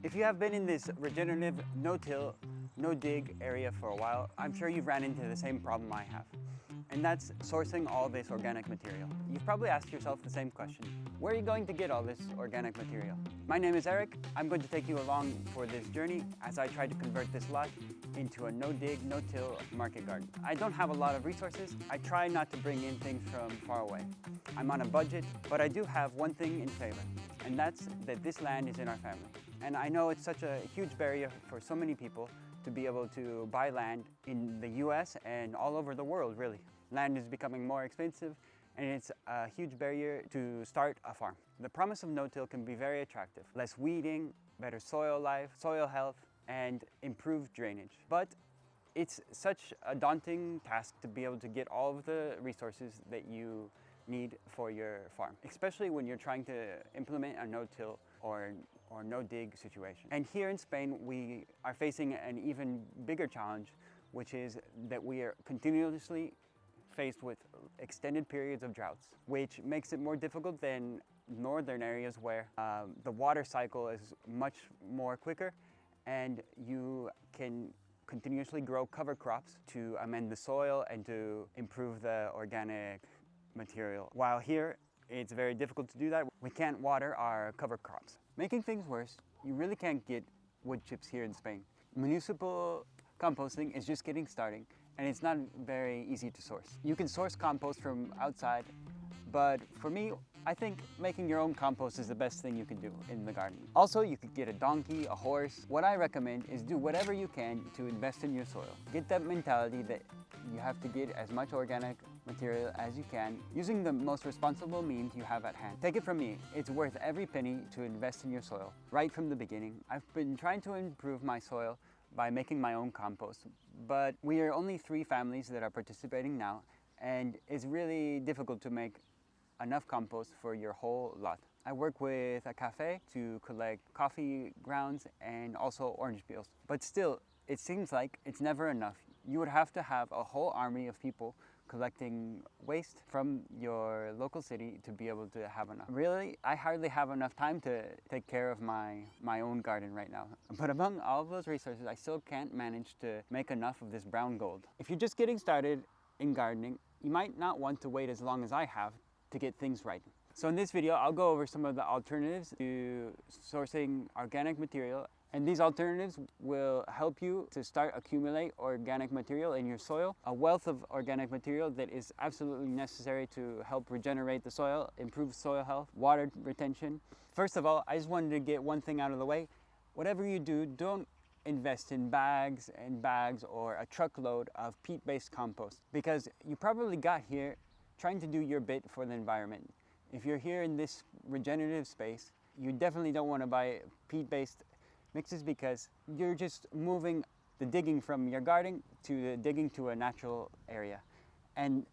If you have been in this regenerative, no-till, no-dig area for a while, I'm sure you've ran into the same problem I have. And that's sourcing all this organic material. You've probably asked yourself the same question. Where are you going to get all this organic material? My name is Eric. I'm going to take you along for this journey as I try to convert this lot into a no-dig, no-till market garden. I don't have a lot of resources. I try not to bring in things from far away. I'm on a budget, but I do have one thing in favor, and that's that this land is in our family. And I know it's such a huge barrier for so many people to be able to buy land in the US and all over the world, really. Land is becoming more expensive, and it's a huge barrier to start a farm. The promise of no-till can be very attractive. Less weeding, better soil life, soil health, and improved drainage. But it's such a daunting task to be able to get all of the resources that you need for your farm, especially when you're trying to implement a no-till or no-dig situation. And here in Spain, we are facing an even bigger challenge, which is that we are continuously faced with extended periods of droughts, which makes it more difficult than northern areas where the water cycle is much more quicker, and you can continuously grow cover crops to amend the soil and to improve the organic material. While here, it's very difficult to do that. We can't water our cover crops. Making things worse, you really can't get wood chips here in Spain. Municipal composting is just getting started, and it's not very easy to source. You can source compost from outside, but for me, I think making your own compost is the best thing you can do in the garden. Also, you could get a donkey, a horse. What I recommend is do whatever you can to invest in your soil. Get that mentality that you have to get as much organic material as you can using the most responsible means you have at hand. Take it from me, it's worth every penny to invest in your soil. Right from the beginning, I've been trying to improve my soil by making my own compost, but we are only 3 families that are participating now, and it's really difficult to make enough compost for your whole lot. I work with a cafe to collect coffee grounds and also orange peels, but still, it seems like it's never enough. You would have to have a whole army of people collecting waste from your local city to be able to have enough. Really, I hardly have enough time to take care of my own garden right now. But among all of those resources, I still can't manage to make enough of this brown gold. If you're just getting started in gardening, you might not want to wait as long as I have to get things right. So in this video, I'll go over some of the alternatives to sourcing organic material, and these alternatives will help you to start accumulate organic material in your soil, a wealth of organic material that is absolutely necessary to help regenerate the soil, improve soil health, water retention. First of all, I just wanted to get one thing out of the way. Whatever you do, don't invest in bags and bags or a truckload of peat-based compost, because you probably got here trying to do your bit for the environment. If you're here in this regenerative space, you definitely don't want to buy peat-based mixes, because you're just moving the digging from your garden to the digging to a natural area. And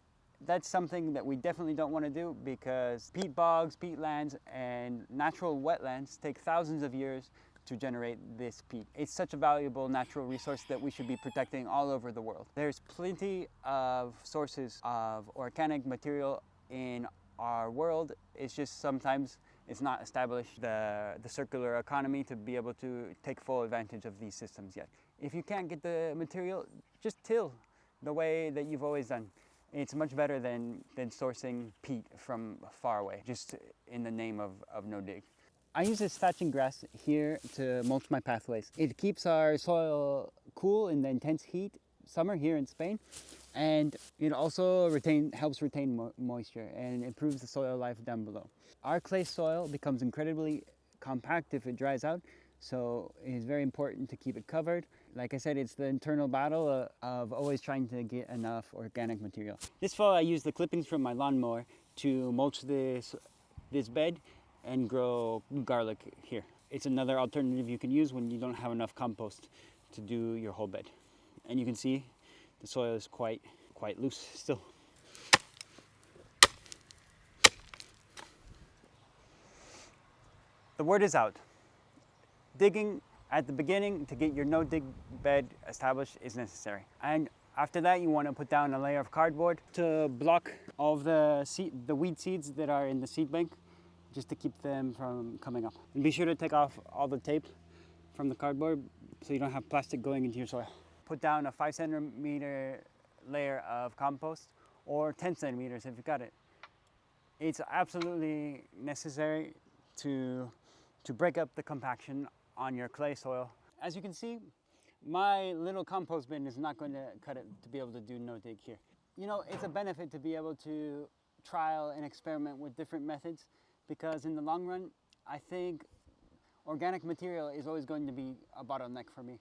that's something that we definitely don't want to do, because peat bogs, peatlands, and natural wetlands take thousands of years to generate this peat. It's such a valuable natural resource that we should be protecting all over the world. There's plenty of sources of organic material in our world. It's just sometimes it's not established the circular economy to be able to take full advantage of these systems yet. If you can't get the material, just till the way that you've always done. It's much better than sourcing peat from far away, just in the name of no-dig. I use this thatching grass here to mulch my pathways. It keeps our soil cool in the intense heat summer here in Spain, and it also helps retain moisture and improves the soil life down below. Our clay soil becomes incredibly compact if it dries out, so it's very important to keep it covered. Like I said, it's the internal battle of always trying to get enough organic material. This fall I used the clippings from my lawnmower to mulch this bed and grow garlic here. It's another alternative you can use when you don't have enough compost to do your whole bed. And you can see the soil is quite loose still. The word is out. Digging at the beginning to get your no-dig bed established is necessary. And after that, you want to put down a layer of cardboard to block all of the weed seeds that are in the seed bank, just to keep them from coming up. And be sure to take off all the tape from the cardboard so you don't have plastic going into your soil. Put down a 5 centimeter layer of compost, or 10 centimeters if you got it. It's absolutely necessary to break up the compaction on your clay soil. As you can see, my little compost bin is not going to cut it to be able to do no dig here. You know, it's a benefit to be able to trial and experiment with different methods, because in the long run, I think organic material is always going to be a bottleneck for me,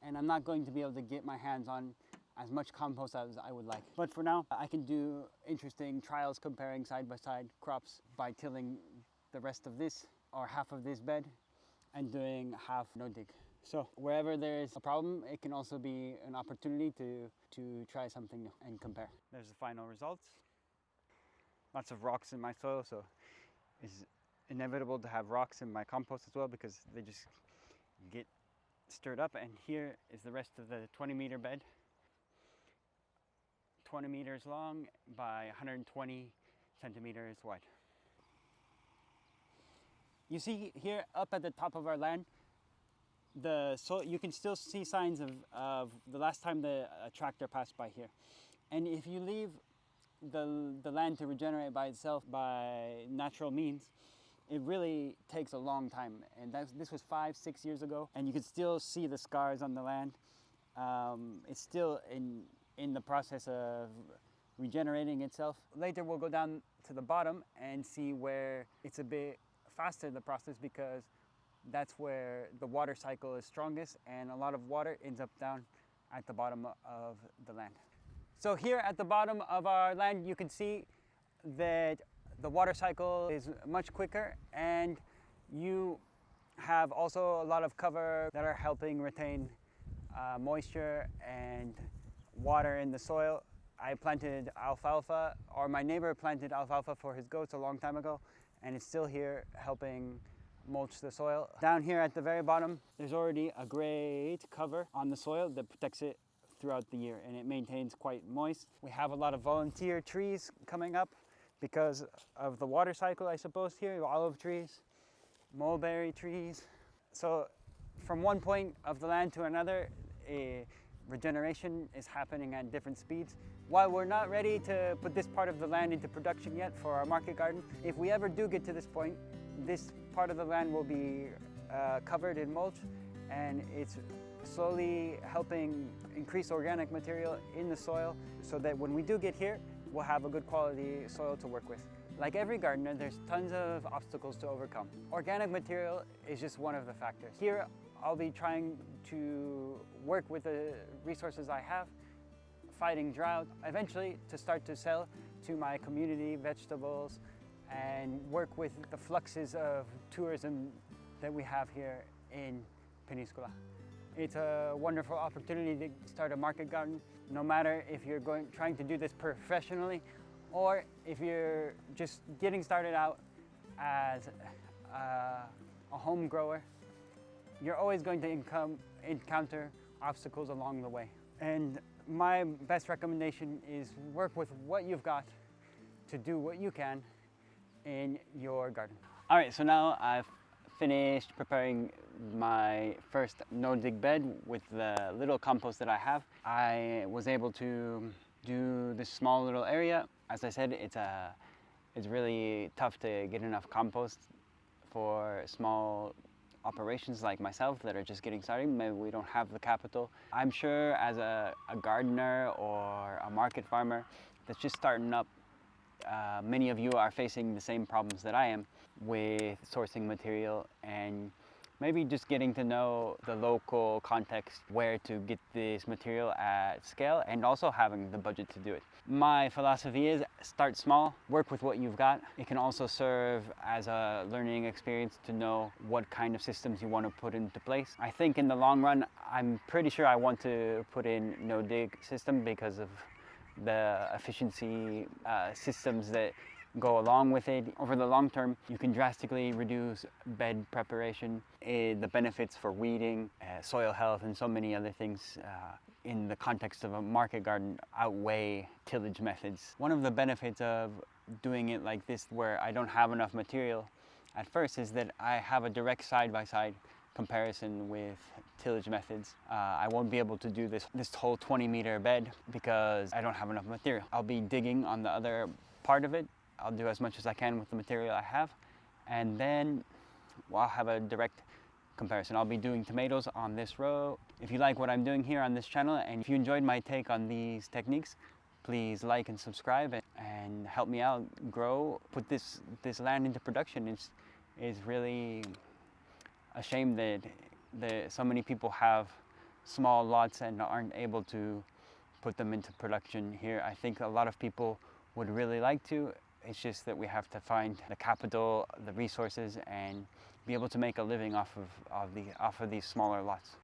and I'm not going to be able to get my hands on as much compost as I would like. But for now, I can do interesting trials comparing side by side crops by tilling the rest of this or half of this bed and doing half no dig. So wherever there is a problem, it can also be an opportunity to try something new and compare. There's the final results. Lots of rocks in my soil, so it's inevitable to have rocks in my compost as well, because they just get stirred up. And here is the rest of the 20-meter bed. 20 meters long by 120 centimeters wide. You see here up at the top of our land, you can still see signs of the last time the tractor passed by here. And if you leave the land to regenerate by itself by natural means, it really takes a long time. And this was 5-6 years ago, and you can still see the scars on the land. It's still in the process of regenerating itself. Later we'll go down to the bottom and see where it's a bit faster, the process, because that's where the water cycle is strongest, and a lot of water ends up down at the bottom of the land. So here at the bottom of our land, you can see that the water cycle is much quicker, and you have also a lot of cover that are helping retain moisture and water in the soil. I planted alfalfa, or my neighbor planted alfalfa for his goats a long time ago, and it's still here helping mulch the soil. Down here at the very bottom, there's already a great cover on the soil that protects it throughout the year, and it maintains quite moist. We have a lot of volunteer trees coming up because of the water cycle, I suppose. Here, olive trees, mulberry trees. So from one point of the land to another, regeneration is happening at different speeds. While we're not ready to put this part of the land into production yet for our market garden, if we ever do get to this point, this part of the land will be covered in mulch, and it's slowly helping increase organic material in the soil so that when we do get here, we'll have a good quality soil to work with. Like every gardener, there's tons of obstacles to overcome. Organic material is just one of the factors. Here, I'll be trying to work with the resources I have, fighting drought, eventually to start to sell to my community vegetables and work with the fluxes of tourism that we have here in Península. It's a wonderful opportunity to start a market garden, no matter if you're trying to do this professionally or if you're just getting started out as a home grower. You're always going to encounter obstacles along the way. And my best recommendation is work with what you've got to do what you can in your garden. All right, so now I've finished preparing my first no-dig bed with the little compost that I have. I was able to do this small little area. As I said, it's really tough to get enough compost for small operations like myself that are just getting started. Maybe we don't have the capital. I'm sure as a gardener or a market farmer that's just starting up, many of you are facing the same problems that I am with sourcing material and maybe just getting to know the local context, where to get this material at scale, and also having the budget to do it. My philosophy is start small, work with what you've got. It can also serve as a learning experience to know what kind of systems you want to put into place. I think in the long run, I'm pretty sure I want to put in no dig system because of the efficiency systems that go along with it. Over the long term, you can drastically reduce bed preparation, the benefits for weeding, soil health, and so many other things in the context of a market garden outweigh tillage methods. One of the benefits of doing it like this, where I don't have enough material at first, is that I have a direct side-by-side comparison with tillage methods. I won't be able to do this whole 20-meter bed because I don't have enough material. I'll be digging on the other part of it. I'll do as much as I can with the material I have, and then I'll have a direct comparison. I'll be doing tomatoes on this row. If you like what I'm doing here on this channel, and if you enjoyed my take on these techniques, please like and subscribe and help me out grow, put this land into production. It's really a shame that so many people have small lots and aren't able to put them into production here. I think a lot of people would really like to. It's just that we have to find the capital, the resources, and be able to make a living off of these smaller lots.